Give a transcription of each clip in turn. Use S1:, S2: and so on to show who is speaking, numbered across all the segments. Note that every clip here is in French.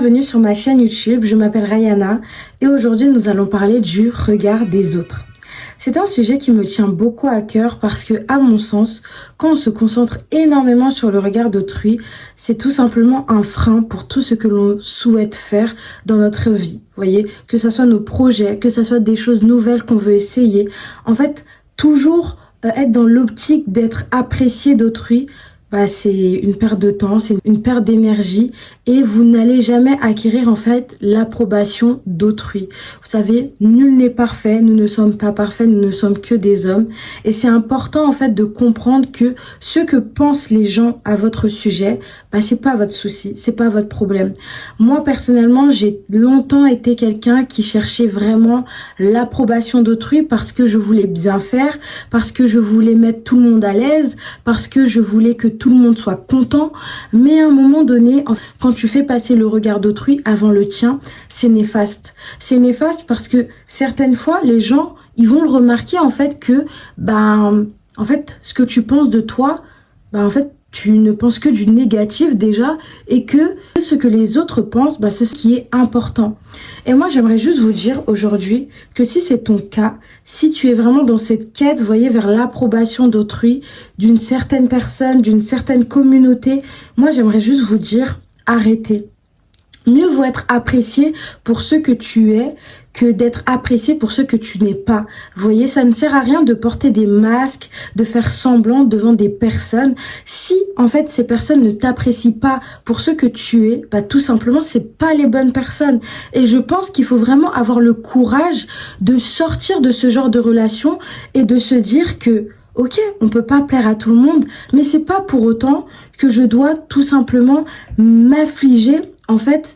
S1: bienvenue sur ma chaîne YouTube, je m'appelle Rayana et aujourd'hui nous allons parler du regard des autres. C'est un sujet qui me tient beaucoup à cœur parce que, à mon sens, quand on se concentre énormément sur le regard d'autrui, c'est tout simplement un frein pour tout ce que l'on souhaite faire dans notre vie. Vous voyez, que ce soit nos projets, que ce soit des choses nouvelles qu'on veut essayer. En fait, toujours être dans l'optique d'être apprécié d'autrui, c'est une perte de temps, c'est une perte d'énergie et vous n'allez jamais acquérir en fait l'approbation d'autrui. Vous savez, nul n'est parfait, nous ne sommes pas parfaits, nous ne sommes que des hommes et c'est important en fait de comprendre que ce que pensent les gens à votre sujet, c'est pas votre souci, c'est pas votre problème. Moi personnellement, j'ai longtemps été quelqu'un qui cherchait vraiment l'approbation d'autrui parce que je voulais bien faire, parce que je voulais mettre tout le monde à l'aise, parce que je voulais que tout le monde soit content, mais à un moment donné, quand tu fais passer le regard d'autrui avant le tien, c'est néfaste. C'est néfaste parce que certaines fois, les gens, ils vont le remarquer en fait que, ce que tu penses de toi, tu ne penses que du négatif déjà et que ce que les autres pensent, c'est ce qui est important. Et moi, j'aimerais juste vous dire aujourd'hui que si c'est ton cas, si tu es vraiment dans cette quête, vous voyez, vers l'approbation d'autrui, d'une certaine personne, d'une certaine communauté, moi, j'aimerais juste vous dire, arrêtez. Mieux vaut être apprécié pour ce que tu es que d'être apprécié pour ce que tu n'es pas. Vous voyez, ça ne sert à rien de porter des masques, de faire semblant devant des personnes. Si, en fait, ces personnes ne t'apprécient pas pour ce que tu es, tout simplement, c'est pas les bonnes personnes. Et je pense qu'il faut vraiment avoir le courage de sortir de ce genre de relation et de se dire que ok, on peut pas plaire à tout le monde, mais c'est pas pour autant que je dois tout simplement m'affliger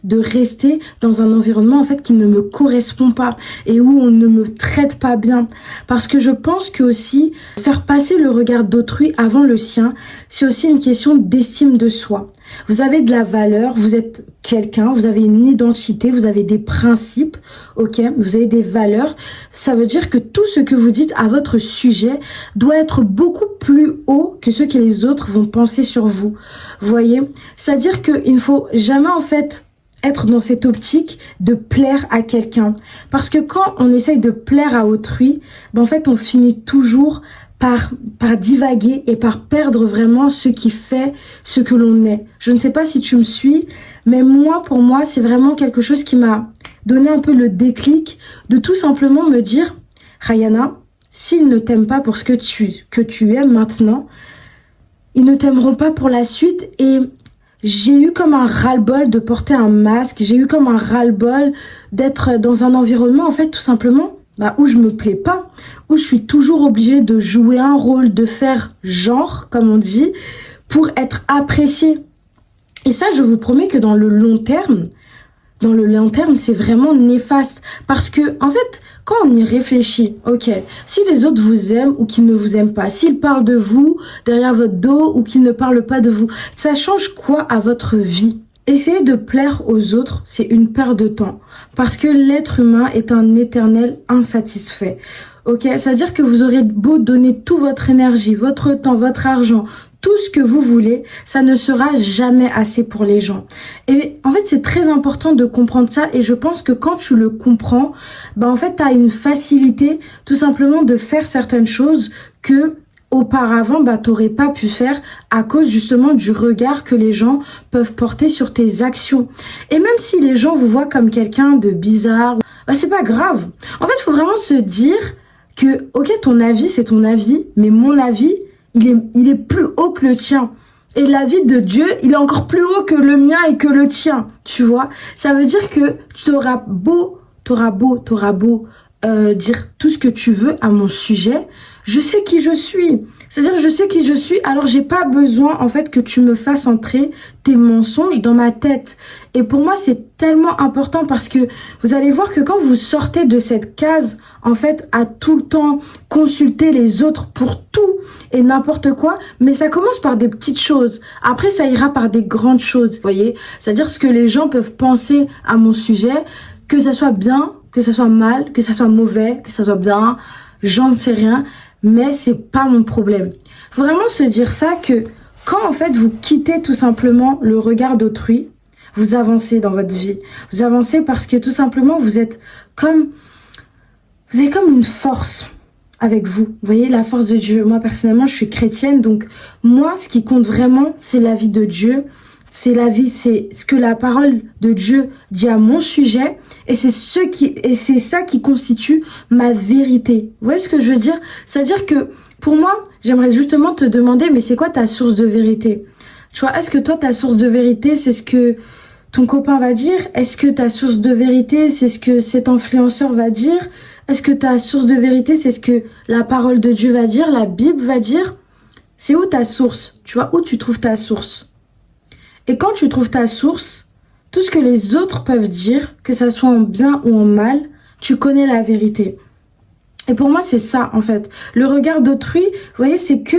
S1: de rester dans un environnement qui ne me correspond pas et où on ne me traite pas bien. Parce que je pense que aussi faire passer le regard d'autrui avant le sien, c'est aussi une question d'estime de soi. Vous avez de la valeur, vous êtes quelqu'un, vous avez une identité, vous avez des principes, ok, vous avez des valeurs. Ça veut dire que tout ce que vous dites à votre sujet doit être beaucoup plus haut que ce que les autres vont penser sur vous. Vous voyez, c'est-à-dire qu'il ne faut jamais être dans cette optique de plaire à quelqu'un. Parce que quand on essaye de plaire à autrui, on finit toujours par divaguer et par perdre vraiment ce qui fait ce que l'on est. Je ne sais pas si tu me suis, mais pour moi, c'est vraiment quelque chose qui m'a donné un peu le déclic de tout simplement me dire, Rayana, s'ils ne t'aiment pas pour ce que tu es maintenant, ils ne t'aimeront pas pour la suite. Et j'ai eu comme un ras-le-bol de porter un masque, j'ai eu comme un ras-le-bol d'être dans un environnement tout simplement où je me plais pas, où je suis toujours obligée de jouer un rôle, de faire genre, comme on dit, pour être appréciée. Et ça, je vous promets que dans le long terme, c'est vraiment néfaste. Parce que, quand on y réfléchit, ok, si les autres vous aiment ou qu'ils ne vous aiment pas, s'ils parlent de vous derrière votre dos ou qu'ils ne parlent pas de vous, ça change quoi à votre vie? Essayer de plaire aux autres, c'est une perte de temps. Parce que l'être humain est un éternel insatisfait. Ok, c'est-à-dire que vous aurez beau donner toute votre énergie, votre temps, votre argent, tout ce que vous voulez, ça ne sera jamais assez pour les gens. Et c'est très important de comprendre ça et je pense que quand tu le comprends, tu as une facilité tout simplement de faire certaines choses que auparavant, t'aurais pas pu faire à cause justement du regard que les gens peuvent porter sur tes actions. Et même si les gens vous voient comme quelqu'un de bizarre, c'est pas grave. Il faut vraiment se dire que, ok, ton avis, c'est ton avis, mais mon avis, il est plus haut que le tien. Et l'avis de Dieu, il est encore plus haut que le mien et que le tien, tu vois. Ça veut dire que t'auras beau dire tout ce que tu veux à mon sujet, je sais qui je suis. C'est-à-dire, je sais qui je suis, alors j'ai pas besoin, que tu me fasses entrer tes mensonges dans ma tête. Et pour moi, c'est tellement important parce que vous allez voir que quand vous sortez de cette case, à tout le temps consulter les autres pour tout et n'importe quoi, mais ça commence par des petites choses. Après, ça ira par des grandes choses, vous voyez. C'est-à-dire ce que les gens peuvent penser à mon sujet, que ça soit bien, que ça soit mal, que ça soit mauvais, que ça soit bien, j'en sais rien. Mais c'est pas mon problème. Faut vraiment se dire ça que quand vous quittez tout simplement le regard d'autrui, vous avancez dans votre vie. Vous avancez parce que tout simplement, vous avez comme une force avec vous. Vous voyez, la force de Dieu. Moi, personnellement, je suis chrétienne, donc moi, ce qui compte vraiment, c'est la vie de Dieu. C'est la vie, c'est ce que la parole de Dieu dit à mon sujet, et c'est ça qui constitue ma vérité. Vous voyez ce que je veux dire? C'est-à-dire que, pour moi, j'aimerais justement te demander, mais c'est quoi ta source de vérité? Tu vois, est-ce que toi, ta source de vérité, c'est ce que ton copain va dire? Est-ce que ta source de vérité, c'est ce que cet influenceur va dire? Est-ce que ta source de vérité, c'est ce que la parole de Dieu va dire, la Bible va dire? C'est où ta source? Tu vois, où tu trouves ta source? Et quand tu trouves ta source, tout ce que les autres peuvent dire, que ça soit en bien ou en mal, tu connais la vérité. Et pour moi, c'est ça, en fait. Le regard d'autrui, vous voyez, c'est que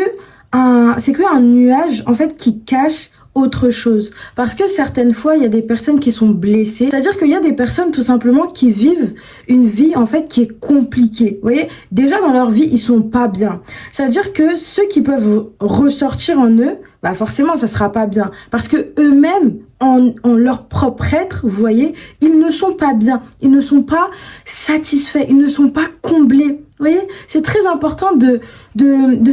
S1: un nuage, en fait, qui cache autre chose. Parce que certaines fois, il y a des personnes qui sont blessées. C'est-à-dire qu'il y a des personnes, tout simplement, qui vivent une vie, en fait, qui est compliquée. Vous voyez, déjà, dans leur vie, ils sont pas bien. C'est-à-dire que ceux qui peuvent ressortir en eux, bah forcément, ça sera pas bien. Parce que eux-mêmes, en leur propre être, vous voyez, ils ne sont pas bien. Ils ne sont pas satisfaits. Ils ne sont pas comblés. Vous voyez, c'est très important de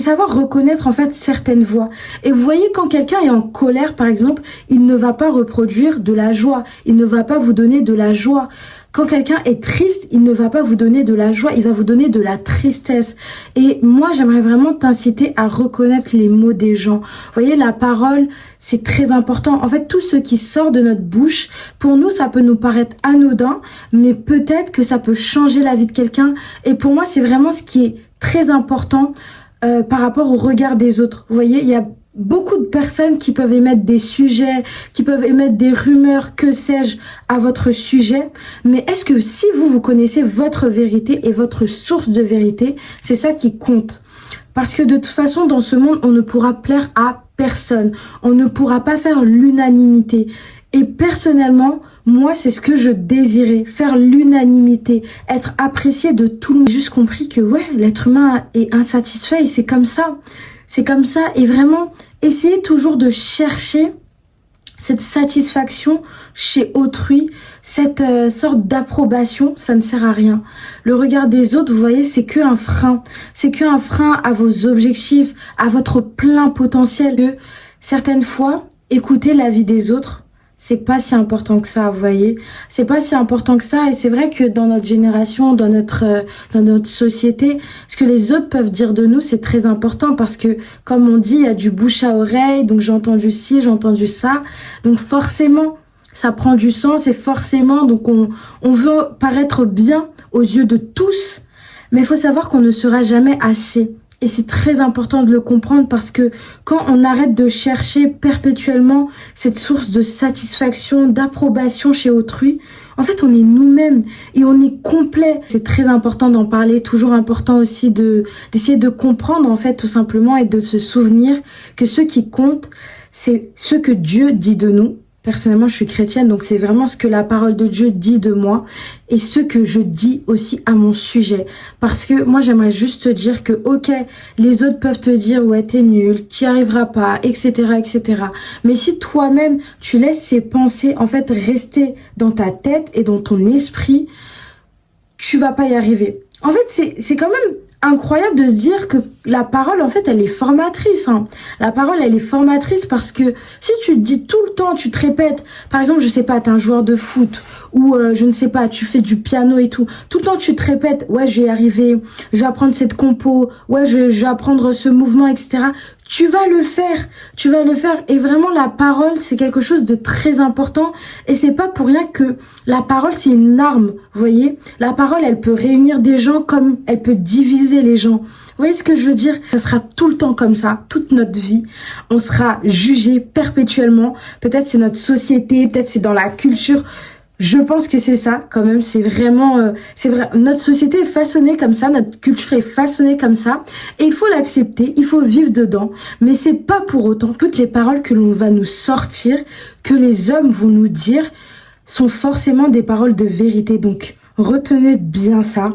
S1: savoir reconnaître, en fait, certaines voix. Et vous voyez, quand quelqu'un est en colère, par exemple, il ne va pas reproduire de la joie. Il ne va pas vous donner de la joie. Quand quelqu'un est triste, il ne va pas vous donner de la joie, il va vous donner de la tristesse. Et moi, j'aimerais vraiment t'inciter à reconnaître les mots des gens. Vous voyez, la parole, c'est très important. En fait, tout ce qui sort de notre bouche, pour nous, ça peut nous paraître anodin, mais peut-être que ça peut changer la vie de quelqu'un. Et pour moi, c'est vraiment ce qui est très important par rapport au regard des autres. Vous voyez, il y a beaucoup de personnes qui peuvent émettre des sujets, qui peuvent émettre des rumeurs, que sais-je, à votre sujet. Mais est-ce que si vous connaissez votre vérité et votre source de vérité, c'est ça qui compte? Parce que de toute façon, dans ce monde, on ne pourra plaire à personne. On ne pourra pas faire l'unanimité. Et personnellement, moi, c'est ce que je désirais, faire l'unanimité, être apprécié de tout le monde. J'ai juste compris que ouais, l'être humain est insatisfait et c'est comme ça. C'est comme ça, et vraiment, essayez toujours de chercher cette satisfaction chez autrui, cette sorte d'approbation, ça ne sert à rien. Le regard des autres, vous voyez, c'est qu'un frein. C'est qu'un frein à vos objectifs, à votre plein potentiel. Que certaines fois, écouter l'avis des autres, c'est pas si important que ça, vous voyez. C'est pas si important que ça, et c'est vrai que dans notre génération, dans notre société, ce que les autres peuvent dire de nous, c'est très important parce que, comme on dit, il y a du bouche à oreille, donc j'ai entendu ci, j'ai entendu ça, donc forcément, ça prend du sens, et forcément, donc on veut paraître bien aux yeux de tous, mais il faut savoir qu'on ne sera jamais assez. Et c'est très important de le comprendre parce que quand on arrête de chercher perpétuellement cette source de satisfaction, d'approbation chez autrui, en fait, on est nous-mêmes et on est complet. C'est très important d'en parler, toujours important aussi d'essayer de comprendre, en fait, tout simplement, et de se souvenir que ce qui compte, c'est ce que Dieu dit de nous. Personnellement, je suis chrétienne, donc c'est vraiment ce que la parole de Dieu dit de moi et ce que je dis aussi à mon sujet. Parce que moi, j'aimerais juste te dire que, ok, les autres peuvent te dire, ouais, t'es nul, t'y arriveras pas, etc., etc. Mais si toi-même, tu laisses ces pensées, en fait, rester dans ta tête et dans ton esprit, tu vas pas y arriver. En fait, c'est quand même incroyable de se dire que la parole, en fait, elle est formatrice. La parole, elle est formatrice parce que si tu te dis tout le temps, tu te répètes, par exemple, je sais pas, t'es un joueur de foot ou je ne sais pas, tu fais du piano et tout le temps tu te répètes, ouais, je vais y arriver, je vais apprendre cette compo, ouais, je vais apprendre ce mouvement, etc. Tu vas le faire. Et vraiment, la parole, c'est quelque chose de très important. Et c'est pas pour rien que la parole, c'est une arme, vous voyez. La parole, elle peut réunir des gens comme elle peut diviser les gens. Vous voyez ce que je veux dire? Ça sera tout le temps comme ça, toute notre vie. On sera jugé perpétuellement. Peut-être c'est notre société, peut-être c'est dans la culture. Je pense que c'est ça, quand même. C'est vraiment, c'est vrai. Notre société est façonnée comme ça, notre culture est façonnée comme ça, et il faut l'accepter, il faut vivre dedans. Mais c'est pas pour autant que toutes les paroles que l'on va nous sortir, que les hommes vont nous dire, sont forcément des paroles de vérité. Donc, Retenez bien ça.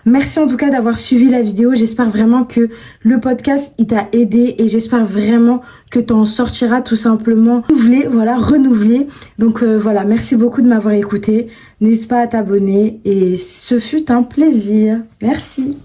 S1: Merci en tout cas d'avoir suivi la vidéo. J'espère vraiment que le podcast il t'a aidé et j'espère vraiment que tu en sortiras tout simplement renouvelé. Donc voilà, merci beaucoup de m'avoir écouté. N'hésite pas à t'abonner et ce fut un plaisir. Merci.